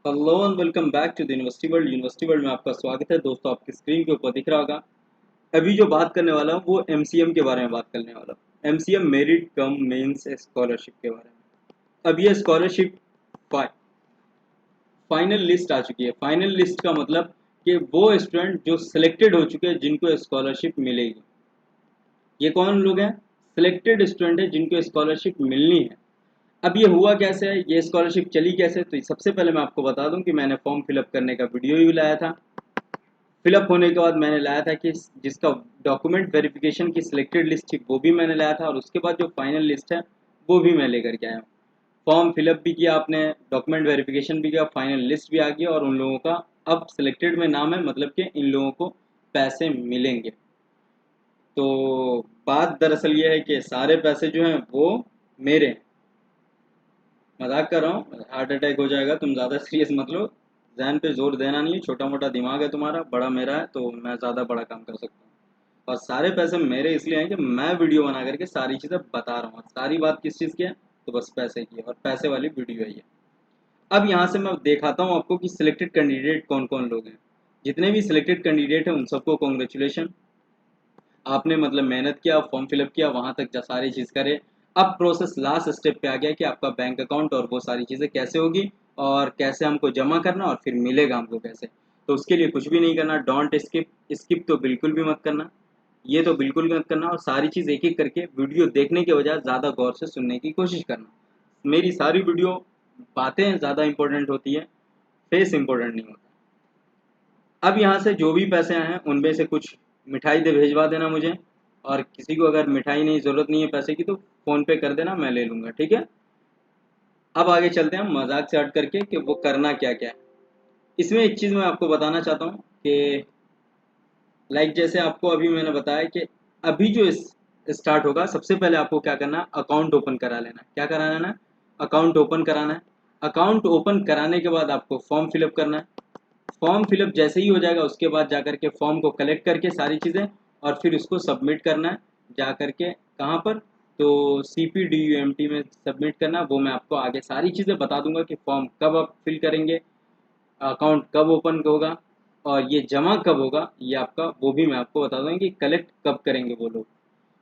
Hello and welcome back to the university world. यूनिवर्सिटी वर्ल्ड में आपका स्वागत है दोस्तों। आपकी स्क्रीन के ऊपर दिख रहा होगा। अभी जो बात करने वाला हूँ वो एमसीएम के बारे में बात करने वाला हूँ। MCM merit cum means scholarship के बारे में। अब ये स्कॉलरशिप फाइनल लिस्ट आ चुकी है। फाइनल लिस्ट का मतलब कि वो स्टूडेंट जो सिलेक्टेड हो चुके हैं जिनको स्कॉलरशिप मिलेगी। ये कौन लोग हैं? सिलेक्टेड स्टूडेंट है जिनको स्कॉलरशिप मिलनी है। अब ये हुआ कैसे है, ये स्कॉलरशिप चली कैसे? तो सबसे पहले मैं आपको बता दूं कि मैंने फॉर्म फिलअप करने का वीडियो भी लाया था। फिलअप होने के बाद मैंने लाया था कि जिसका डॉक्यूमेंट वेरिफिकेशन की सिलेक्टेड लिस्ट थी वो भी मैंने लाया था, और उसके बाद जो फाइनल लिस्ट है वो भी मैं लेकर के आया हूँ। फॉर्म फिलअप भी किया आपने, डॉक्यूमेंट वेरिफिकेशन भी किया, फाइनल लिस्ट भी आ गई, और उन लोगों का अब सिलेक्टेड में नाम है, मतलब कि इन लोगों को पैसे मिलेंगे। तो बात दरअसल ये है कि सारे पैसे जो हैं वो मेरे हैं। मजाक कर रहा हूँ, हार्ट अटैक हो जाएगा, तुम ज़्यादा सीरियस मत लो। जहन पे जोर देना नहीं है, छोटा मोटा दिमाग है तुम्हारा, बड़ा मेरा है, तो मैं ज़्यादा बड़ा काम कर सकता हूँ। और सारे पैसे मेरे इसलिए हैं कि मैं वीडियो बना करके सारी चीज़ें बता रहा हूँ। सारी बात किस चीज़ की है? तो बस पैसे की है, और पैसे वाली वीडियो है ये। अब यहाँ से मैं दिखाता हूँ आपको कि सिलेक्टेड कैंडिडेट कौन कौन लोग हैं। जितने भी सिलेक्टेड कैंडिडेट हैं उन सबको कॉन्ग्रेचुलेशन। आपने मतलब मेहनत किया, फॉर्म फिलअप किया, वहां तक जा सारी चीज़ करे। अब प्रोसेस लास्ट स्टेप पे आ गया कि आपका बैंक अकाउंट और वो सारी चीज़ें कैसे होगी, और कैसे हमको जमा करना, और फिर मिलेगा हमको कैसे। तो उसके लिए कुछ भी नहीं करना। डोंट स्किप, स्किप तो बिल्कुल भी मत करना। ये तो बिल्कुल मत करना, और सारी चीज़ एक एक करके वीडियो देखने के बजाय ज़्यादा गौर से सुनने की कोशिश करना। मेरी सारी वीडियो बातें ज़्यादा इंपॉर्टेंट होती है, फेस इंपॉर्टेंट नहीं होता। अब यहाँ से जो भी पैसे आए हैं उनमें से कुछ मिठाई दे भेजवा देना मुझे, और किसी को अगर मिठाई नहीं, ज़रूरत नहीं है पैसे की, तो फ़ोन पे कर देना, मैं ले लूँगा, ठीक है। अब आगे चलते हैं मजाक से हट करके कि वो करना क्या क्या है। इसमें एक चीज़ मैं आपको बताना चाहता हूँ कि जैसे आपको अभी मैंने बताया कि अभी जो इस स्टार्ट होगा, सबसे पहले आपको क्या करना है, अकाउंट ओपन करा लेना। क्या करा लेना है? अकाउंट ओपन कराना है। अकाउंट ओपन कराने के बाद आपको फॉर्म फिलअप करना है। फॉर्म फिलअप जैसे ही हो जाएगा उसके बाद जा करके फॉर्म को कलेक्ट करके सारी चीज़ें, और फिर उसको सबमिट करना है। जा करके कहाँ पर? तो CPDUMT में सबमिट करना। वो मैं आपको आगे सारी चीज़ें बता दूंगा कि फॉर्म कब आप फिल करेंगे, अकाउंट कब ओपन होगा, और ये जमा कब होगा, ये आपका वो भी मैं आपको बता दूंगा कि कलेक्ट कब करेंगे वो लोग।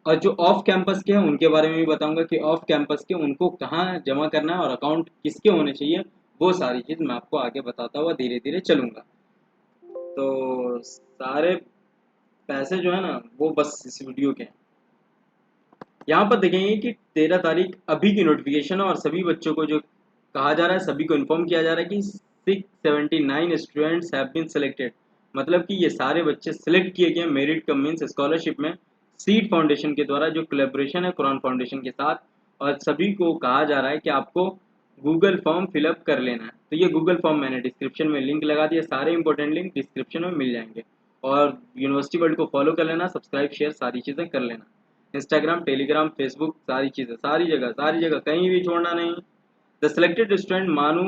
और जो ऑफ कैंपस के हैं उनके बारे में भी बताऊंगा कि ऑफ कैंपस के उनको कहाँ जमा करना है, और अकाउंट किसके होने चाहिए। वो सारी चीज़ मैं आपको आगे बताता हुआ धीरे धीरे चलूंगा। तो सारे पैसे जो है ना वो बस इस वीडियो के हैं। यहाँ पर देखेंगे कि 13 तारीख अभी की नोटिफिकेशन है, और सभी बच्चों को जो कहा जा रहा है, सभी को इन्फॉर्म किया जा रहा है कि 679 स्टूडेंट्स हैव बीन सिलेक्टेड। मतलब कि ये सारे बच्चे सिलेक्ट किए गए मेरिट कम मीन्स स्कॉलरशिप में, सीड फाउंडेशन के द्वारा, जो कोलैबोरेशन है कुरान फाउंडेशन के साथ। और सभी को कहा जा रहा है कि आपको गूगल फॉर्म फिलअप कर लेना है। तो ये गूगल फॉर्म मैंने डिस्क्रिप्शन में लिंक लगा दिया, सारे इंपॉर्टेंट लिंक डिस्क्रिप्शन में मिल जाएंगे। और यूनिवर्सिटी वर्ल्ड को फॉलो कर लेना, सब्सक्राइब शेयर सारी चीज़ें कर लेना। इंस्टाग्राम, टेलीग्राम, फेसबुक, सारी चीज़ें, सारी जगह कहीं भी छोड़ना नहीं। The selected student MANUU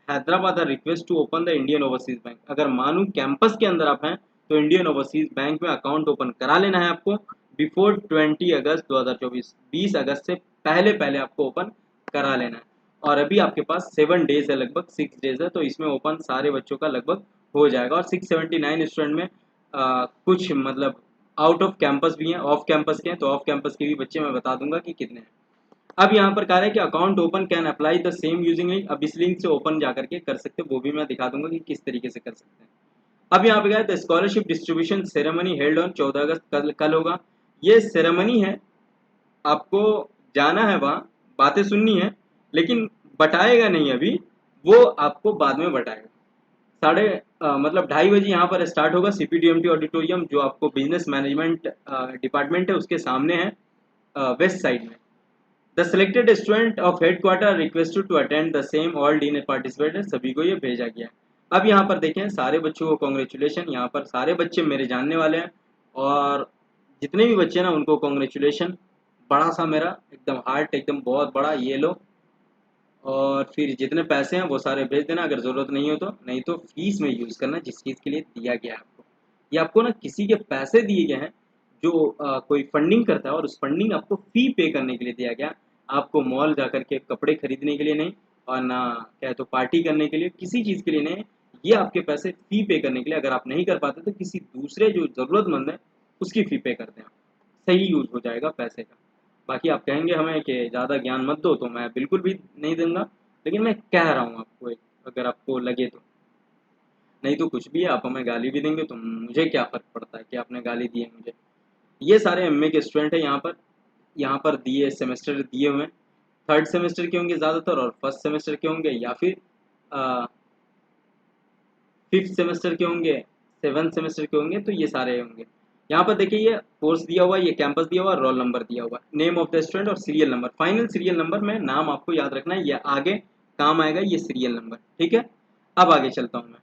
Hyderabad are request to open the Indian Overseas Bank. अगर मानू कैंपस के अंदर आप हैं तो इंडियन ओवरसीज बैंक में अकाउंट ओपन करा लेना है आपको बिफोर 20 अगस्त 2024। 20 अगस्त से पहले पहले आपको ओपन करा लेना है। और अभी आपके पास 7 डेज है, लगभग 6 डेज है, तो इसमें ओपन सारे बच्चों का लगभग हो जाएगा। और 679 स्टूडेंट में कुछ मतलब आउट ऑफ कैंपस भी हैं, ऑफ कैंपस के हैं, तो ऑफ कैंपस के भी बच्चे मैं बता दूंगा कि कितने हैं। अब यहाँ पर कह रहा है कि account open can apply the same using link. अब इस लिंक से ओपन जा करके कर सकते हैं, वो भी मैं दिखा दूंगा कि किस तरीके से कर सकते हैं। अब यहाँ पे क्या है, the scholarship distribution ceremony held on 14 अगस्त, कल होगा। ये सेरेमनी है, आपको जाना है वहाँ, बातें सुननी है, लेकिन बटाएगा नहीं अभी, वो आपको बाद में बटाएगा। मतलब 2:30 बजे यहाँ पर स्टार्ट होगा। CPDMT ऑडिटोरियम, जो आपको बिजनेस मैनेजमेंट डिपार्टमेंट है उसके सामने है, वेस्ट साइड में। The selected student of headquarter requested to attend the same, all dean participated, सभी को ये भेजा गया। अब यहाँ पर देखें, सारे बच्चों को कॉन्ग्रेचुलेशन। यहाँ पर सारे बच्चे मेरे जानने वाले हैं, और जितने भी बच्चे ना उनको कॉन्ग्रेचुलेशन। बड़ा सा मेरा एकदम हार्ट, एकदम बहुत बड़ा, ये लो। और फिर जितने पैसे हैं वो सारे भेज देना, अगर ज़रूरत नहीं हो तो, नहीं तो फीस में यूज़ करना जिस चीज़ के लिए दिया गया है आपको। ये आपको ना किसी के पैसे दिए गए हैं, जो कोई फंडिंग करता है, और उस फंडिंग आपको फ़ी पे करने के लिए दिया गया। आपको मॉल जा कर के कपड़े खरीदने के लिए नहीं, और ना क्या है तो पार्टी करने के लिए, किसी चीज़ के लिए नहीं। ये आपके पैसे फ़ी पे करने के लिए, अगर आप नहीं कर पाते तो किसी दूसरे जो ज़रूरतमंद है उसकी फ़ी पे कर दें आप। सही यूज़ हो जाएगा पैसे का। बाकी आप कहेंगे हमें कि ज़्यादा ज्ञान मत दो, तो मैं बिल्कुल भी नहीं दूँगा, लेकिन मैं कह रहा हूँ आपको एक, अगर आपको लगे तो। नहीं तो कुछ भी है, आप हमें गाली भी देंगे तो मुझे क्या फ़र्क पड़ता है कि आपने गाली दी है मुझे। ये सारे एमए के स्टूडेंट हैं यहाँ पर दिए सेमेस्टर दिए हुए हैं। थर्ड सेमेस्टर के होंगे ज़्यादातर, और फर्स्ट सेमेस्टर के होंगे, या फिर फिफ्थ सेमेस्टर के होंगे, सेवन्थ सेमेस्टर के होंगे, तो ये सारे होंगे। यहाँ पर देखिए ये कोर्स दिया हुआ है, ये कैंपस दिया हुआ है, रोल नंबर दिया हुआ है, नेम ऑफ द स्टूडेंट और serial number. Final serial number में नाम आपको याद रखना है, ये आगे काम आएगा ये सीरियल नंबर, ठीक है। अब आगे चलता हूँ मैं।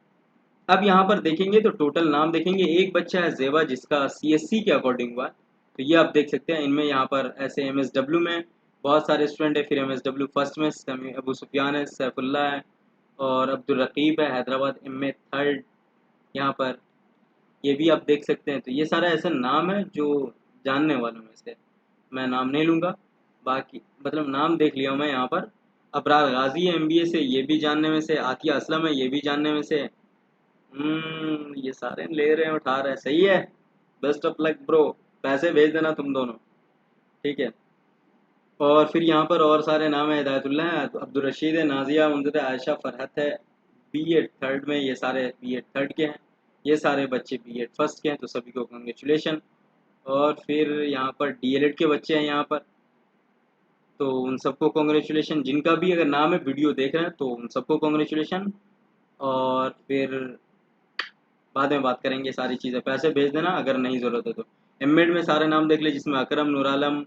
अब यहाँ पर देखेंगे तो टोटल नाम देखेंगे, एक बच्चा है जेवा जिसका सीएससी के अकॉर्डिंग हुआ, तो ये आप देख सकते हैं। इनमें यहाँ पर ऐसे एमएसडब्ल्यू में बहुत सारे स्टूडेंट है, फिर एमएसडब्ल्यू फर्स्ट में अबू सुफियान है, सैफुल्ला है, और अब्दुल रकीब है, हैदराबाद एमए थर्ड यहाँ पर, ये भी आप देख सकते हैं। तो ये सारा ऐसा नाम है जो जानने वालों में से, मैं नाम नहीं लूँगा, बाकी मतलब नाम देख लिया मैं यहाँ पर। अबरार गाजी है एमबीए से, ये भी जानने में से। आतिया असलम है, ये भी जानने में से। ये सारे ले रहे हैं, उठा रहे हैं, सही है। बेस्ट ऑफ लक ब्रो, पैसे भेज देना तुम दोनों, ठीक है। और फिर यहाँ पर और सारे नाम है, हिदायतुल्ला है, अब्दुल रशीद है, नाजिया मुमताज़ है, आयशा फरहत है, बीएड थर्ड में, ये सारे बीएड थर्ड के हैं। ये सारे बच्चे बीएड फर्स्ट के हैं, तो सभी को कॉन्ग्रेचुलेशन। और फिर यहाँ पर डीएलएड के बच्चे हैं यहाँ पर, तो उन सबको कॉन्ग्रेचुलेशन। जिनका भी अगर नाम है वीडियो देख रहे हैं तो उन सबको कॉन्ग्रेचुलेशन। और फिर बाद में बात करेंगे सारी चीज़ें, पैसे भेज देना अगर नहीं ज़रूरत है तो। एमएड में सारे नाम देख ले, जिसमें अकरम, नूर आलम,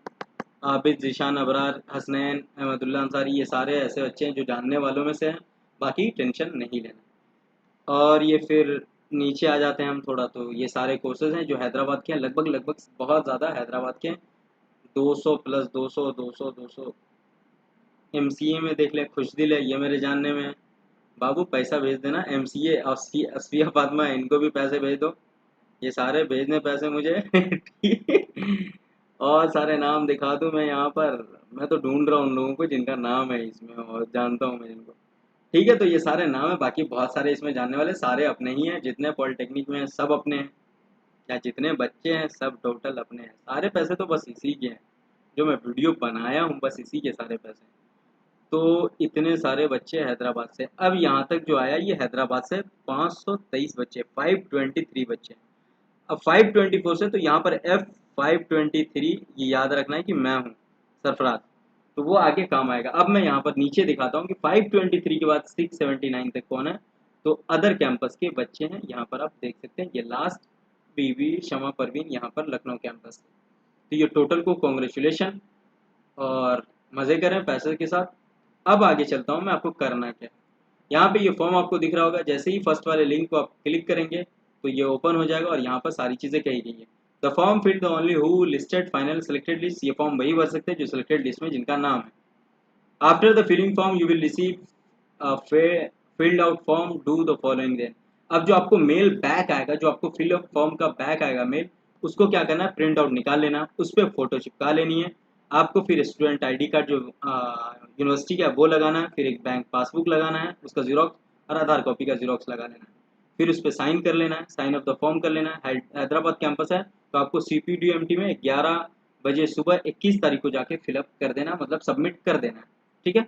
आबिद, ज़ीशान, अबरार, हसनैन, अहमदुल्ला अंसारी, ये सारे ऐसे बच्चे हैं जो जानने वालों में से हैं, बाकी टेंशन नहीं लेना। और ये फिर नीचे आ जाते हैं हम थोड़ा, तो ये सारे कोर्सेज हैं जो हैदराबाद के हैं, लगभग लगभग बहुत ज़्यादा हैदराबाद के हैं। 200 प्लस 200 200 200। एमसीए में देख ले, खुशदिल है, ये मेरे जानने में है। बाबू पैसा भेज देना। एमसीए, असफिया फातिमा, इनको भी पैसे भेज दो, ये सारे भेजने पैसे मुझे। ठीक है? और सारे नाम दिखा दूं मैं यहाँ पर, मैं तो ढूंढ रहा हूँ उन लोगों को जिनका नाम है इसमें और जानता हूँ मैं जिनको। ठीक है, तो ये सारे नाम है, बाकी बहुत सारे इसमें जानने वाले सारे अपने ही हैं, जितने पॉलिटेक्निक में हैं सब अपने हैं, या जितने बच्चे हैं सब टोटल अपने हैं। सारे पैसे तो बस इसी के हैं, जो मैं वीडियो बनाया हूँ बस इसी के सारे पैसे हैं। तो इतने सारे बच्चे हैदराबाद से। अब यहाँ तक जो आया ये हैदराबाद से 523 बच्चे, 523 बच्चे। अब 524 से, तो यहाँ पर F523, ये याद रखना है कि मैं हूँ सरफराज, तो वो आगे काम आएगा। अब मैं यहाँ पर नीचे दिखाता हूँ कि 523 के बाद 679 तक कौन है, तो अदर कैंपस के बच्चे हैं। यहाँ पर आप देख सकते हैं, ये लास्ट बीबी शमा परवीन, यहाँ पर लखनऊ कैंपस से। तो ये टोटल को कॉन्ग्रेचुलेशन, और मज़े करें पैसे के साथ। अब आगे चलता हूँ मैं, आपको करना क्या है। यहाँ पे ये फॉर्म आपको दिख रहा होगा, जैसे ही फर्स्ट वाले लिंक को आप क्लिक करेंगे तो ये ओपन हो जाएगा, और यहाँ पर सारी चीज़ें कही गई है। The form fill the only who listed final selected list, ये फॉर्म वही भर सकते हैं जो सिलेक्टेड लिस्ट में जिनका नाम है। After the filling form you will receive filled out form, do the following then. अब जो आपको मेल बैक आएगा, जो आपको फिल अप फॉर्म का बैक आएगा मेल, उसको क्या करना है, प्रिंट आउट निकाल लेना, उस पर फोटो चिपका लेनी है आपको। फिर स्टूडेंट आईडी कार्ड जो यूनिवर्सिटी का वो लगाना है, फिर एक बैंक पासबुक लगाना है उसका जीरोक्स, और आधार कॉपी का जीरोक्स लगा लेना है। फिर उस पर साइन कर लेना है, साइन ऑफ द फॉर्म कर लेना है। हैदराबाद कैंपस है तो आपको CPDMT में 11 बजे सुबह 21 तारीख को जाके फिलअप कर देना, मतलब सबमिट कर देना है, ठीक है।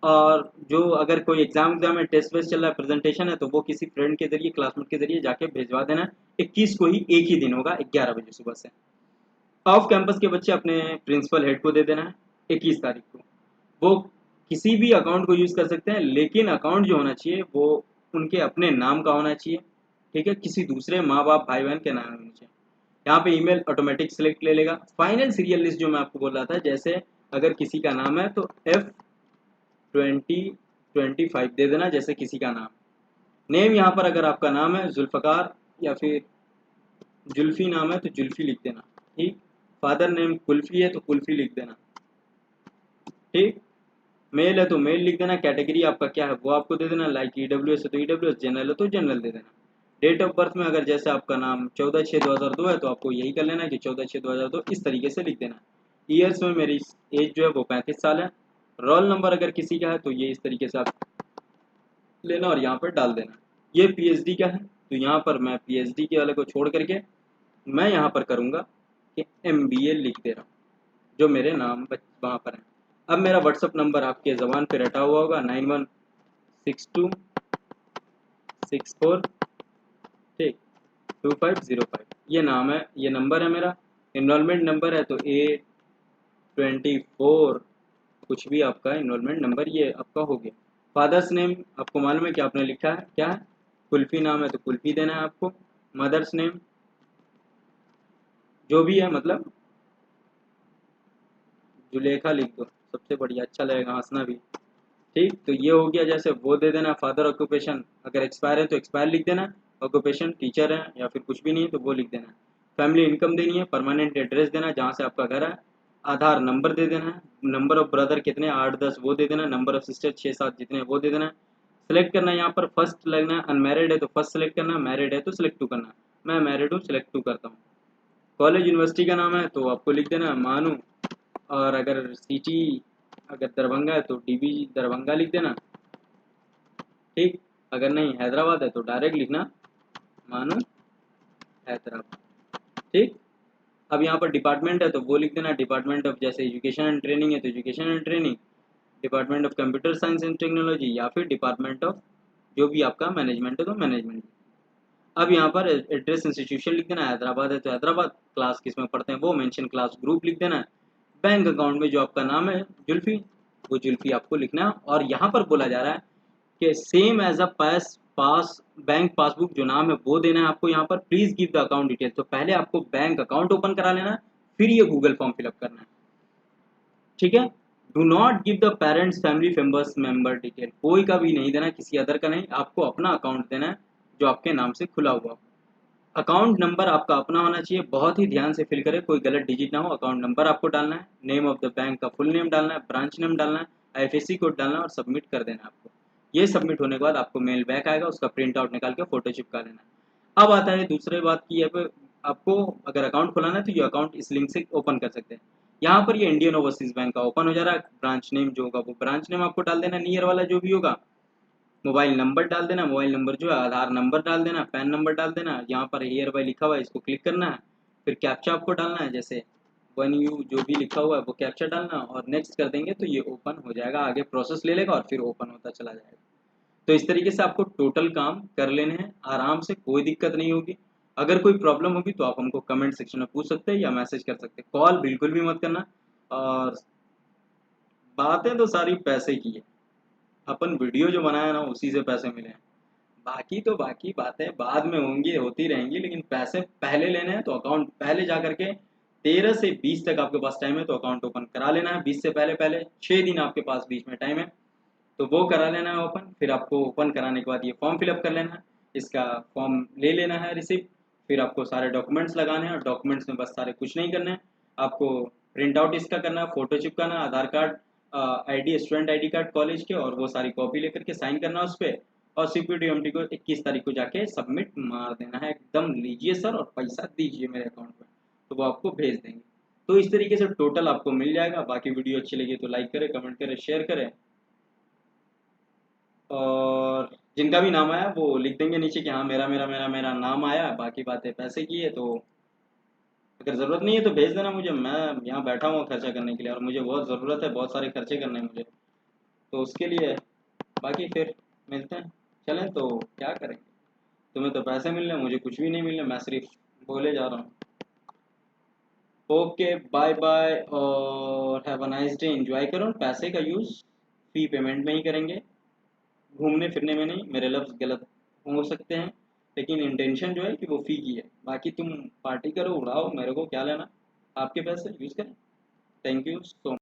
और जो अगर कोई एग्जाम में टेस्ट वेस्ट चल रहा है, प्रेजेंटेशन है, तो वो किसी फ्रेंड के जरिए, क्लासमेट के जरिए जाके भिजवा देना है। 21 को ही एक ही दिन होगा, 11 बजे सुबह से। ऑफ कैंपस के बच्चे अपने प्रिंसिपल हेड को दे देना है 21 तारीख को। वो किसी भी अकाउंट को यूज़ कर सकते हैं, लेकिन अकाउंट जो होना चाहिए वो उनके अपने नाम का होना चाहिए, ठीक है, किसी दूसरे माँ बाप भाई बहन के नाम होना चाहिए। यहाँ पे ईमेल ऑटोमेटिक सिलेक्ट ले लेगा। फाइनल सीरियल लिस्ट जो मैं आपको बोल रहा था, जैसे अगर किसी का नाम है तो F2025 दे देना, जैसे किसी का नाम। नेम यहाँ पर अगर आपका नाम है जुल्फ़कार या फिर जुल्फ़ी नाम है तो जुल्फ़ी लिख देना, ठीक। फादर नेम कुल्फ़ी है तो कुल्फ़ी लिख देना, ठीक। मेल है तो मेल लिख देना। कैटेगरी आपका क्या है वो आपको दे देना, लाइक EWS है तो EWS, जनरल है तो जनरल दे देना। डेट ऑफ बर्थ में अगर जैसे आपका नाम 14/6/2002 है तो आपको यही कर लेना है कि 14/6/2002 इस तरीके से लिख देना। ईयर्स में मेरी एज जो है वो 35 साल है। रोल नंबर अगर किसी का है तो ये इस तरीके से आप लेना और यहाँ पर डाल देना। ये पीएचडी का है तो यहाँ पर मैं पीएचडी के वाले को छोड़ करके मैं यहाँ पर करूँगा कि एमबीए लिख दे रहा हूँ, जो मेरे नाम वहाँ पर है। अब मेरा व्हाट्सअप नंबर आपके ज़बान पे रटा हुआ होगा 916264 ठीक 2505, ये नाम है, ये नंबर है मेरा। इनरोलमेंट नंबर है तो A24 कुछ भी आपका इनरोलमेंट नंबर ये आपका हो गया। फादर्स नेम आपको मालूम है कि आपने लिखा है क्या है, कुल्फी नाम है तो कुल्फी देना है आपको। मदर्स नेम जो भी है, मतलब जुलेखा लिख दो, सबसे बढ़िया, अच्छा लगेगा, हंसना भी। ठीक, तो ये हो गया। जैसे वो दे देना। फादर ऑक्यूपेशन अगर एक्सपायर है तो एक्सपायर लिख देना। ऑक्यूपेशन टीचर है या फिर कुछ भी नहीं है तो वो लिख देना। फैमिली इनकम देनी है। परमानेंट एड्रेस देना जहाँ से आपका घर है। आधार नंबर दे देना है। नंबर ऑफ ब्रदर कितने 8-10 वो दे देना। नंबर ऑफ सिस्टर 6-7 जितने वो दे देना। सेलेक्ट करना है यहाँ पर फर्स्ट लगना है। अनमैरिड है तो फर्स्ट सेलेक्ट करना, मैरिड है तो सिलेक्ट टू करना। मैं मैरिड हूँ, सिलेक्ट टू करता हूँ। कॉलेज यूनिवर्सिटी का नाम है तो आपको लिख देना मानू। और अगर सिटी अगर दरभंगा है तो डीबी दरभंगा लिख देना। ठीक, अगर नहीं हैदराबाद है तो डायरेक्ट लिखना मानू हैदराबाद। ठीक, अब यहाँ पर डिपार्टमेंट है तो वो लिख देना डिपार्टमेंट ऑफ, जैसे एजुकेशन एंड ट्रेनिंग है तो education and training, department of computer science and technology या फिर डिपार्टमेंट ऑफ जो भी आपका मैनेजमेंट है तो मैनेजमेंट। अब यहाँ पर एड्रेस इंस्टीट्यूशन लिख देना। हैदराबाद है तो हैदराबाद, क्लास किस में पढ़ते हैं वो मेंशन क्लास ग्रुप लिख देना है। बैंक अकाउंट में जो आपका नाम है जुल्फी, वो जुल्फी आपको लिखना है। और यहाँ पर बोला जा रहा है कि same as a pass bank passbook जो नाम है वो देना है आपको। यहाँ पर please give the account detail, तो पहले आपको बैंक अकाउंट ओपन करा लेना है, फिर ये गूगल फॉर्म फिलअप करना है। ठीक है, do not give the parents family members member detail, कोई का भी नहीं देना, किसी अदर का नहीं, आपको अपना अकाउंट देना है जो आपके नाम से खुला हुआ। अकाउंट नंबर आपका अपना होना चाहिए, बहुत ही ध्यान से फिल करें, कोई गलत डिजिट ना हो। अकाउंट नंबर आपको डालना है, नेम ऑफ द बैंक का फुल नेम डालना है, ब्रांच नेम डालना है, आईएफएससी कोड डालना है और सबमिट कर देना है आपको। ये सबमिट होने के बाद आपको मेल बैक आएगा, उसका प्रिंट आउट निकाल के फोटो चिपका लेना है। अब आता है दूसरी बात की, अब आपको अगर अकाउंट खोलाना है तो ये अकाउंट इस लिंक से ओपन कर सकते हैं। यहाँ पर ये इंडियन ओवरसीज बैंक का ओपन हो जा रहा है। ब्रांच नेम जो होगा वो ब्रांच नेम आपको डाल देना, नियर वाला जो भी होगा। मोबाइल नंबर डाल देना, मोबाइल नंबर जो है आधार नंबर डाल देना, पैन नंबर डाल देना। यहाँ पर हियर बाय लिखा हुआ है, इसको क्लिक करना है। फिर कैप्चा आपको डालना है, जैसे 1U जो भी लिखा हुआ है वो कैप्चा डालना और नेक्स्ट कर देंगे तो ये ओपन हो जाएगा। आगे प्रोसेस ले लेगा और फिर ओपन होता चला जाएगा। तो इस तरीके से आपको टोटल काम कर लेने हैं आराम से, कोई दिक्कत नहीं होगी। अगर कोई प्रॉब्लम होगी तो आप हमको कमेंट सेक्शन में पूछ सकते हैं या मैसेज कर सकते हैं, कॉल बिल्कुल भी मत करना। और बातें तो सारी पैसे की है, अपन वीडियो जो बनाया ना उसी से पैसे मिले हैं। बाकी तो बाकी बातें बाद में होंगी, होती रहेंगी, लेकिन पैसे पहले लेने हैं तो अकाउंट पहले जा करके 13 से 20 तक आपके पास टाइम है तो अकाउंट ओपन करा लेना है। 20 से पहले पहले 6 दिन आपके पास बीच में टाइम है तो वो करा लेना है ओपन। फिर आपको ओपन कराने के बाद ये फॉर्म फिलअप कर लेना है, इसका फॉर्म ले लेना है रिसिप्ट। फिर आपको सारे डॉक्यूमेंट्स लगाने हैं और डॉक्यूमेंट्स में बस सारे कुछ नहीं करना है आपको। प्रिंट आउट इसका करना है, फोटो चिपकाना, Aadhaar card, ID, student ID card college के, और वो सारी कॉपी लेकर के साइन करना उस पर। और सीपीडीएमटी को 21 तारीख को जाके सबमिट मार देना है एकदम। लीजिए सर और पैसा दीजिए मेरे अकाउंट में, तो वो आपको भेज देंगे। तो इस तरीके से टोटल आपको मिल जाएगा। बाकी वीडियो अच्छी लगी तो लाइक करें, कमेंट करें, शेयर करें। और जिनका भी नाम आया वो लिख देंगे नीचे कि हाँ मेरा मेरा मेरा मेरा नाम आया। बाकी बातें पैसे की है तो अगर ज़रूरत नहीं है तो भेज देना मुझे, मैं यहाँ बैठा हूँ खर्चा करने के लिए और मुझे बहुत ज़रूरत है, बहुत सारे खर्चे करने हैं मुझे, तो उसके लिए। बाकी फिर मिलते हैं। चलें तो क्या करेंगे, तुम्हें तो पैसे मिल रहे हैं, मुझे कुछ भी नहीं मिल रहा, मैं सिर्फ बोले जा रहा हूँ। ओके बाय बाय और have a nice day. Enjoy करो, पैसे का यूज़ फी पेमेंट में ही करेंगे, घूमने फिरने में नहीं। मेरे लफ्ज़ गलत हो सकते हैं लेकिन इंटेंशन जो है कि वो फ़ी की है। बाकी तुम पार्टी करो, उड़ाओ, मेरे को क्या लेना, आपके पैसे यूज़ करें। Thank you so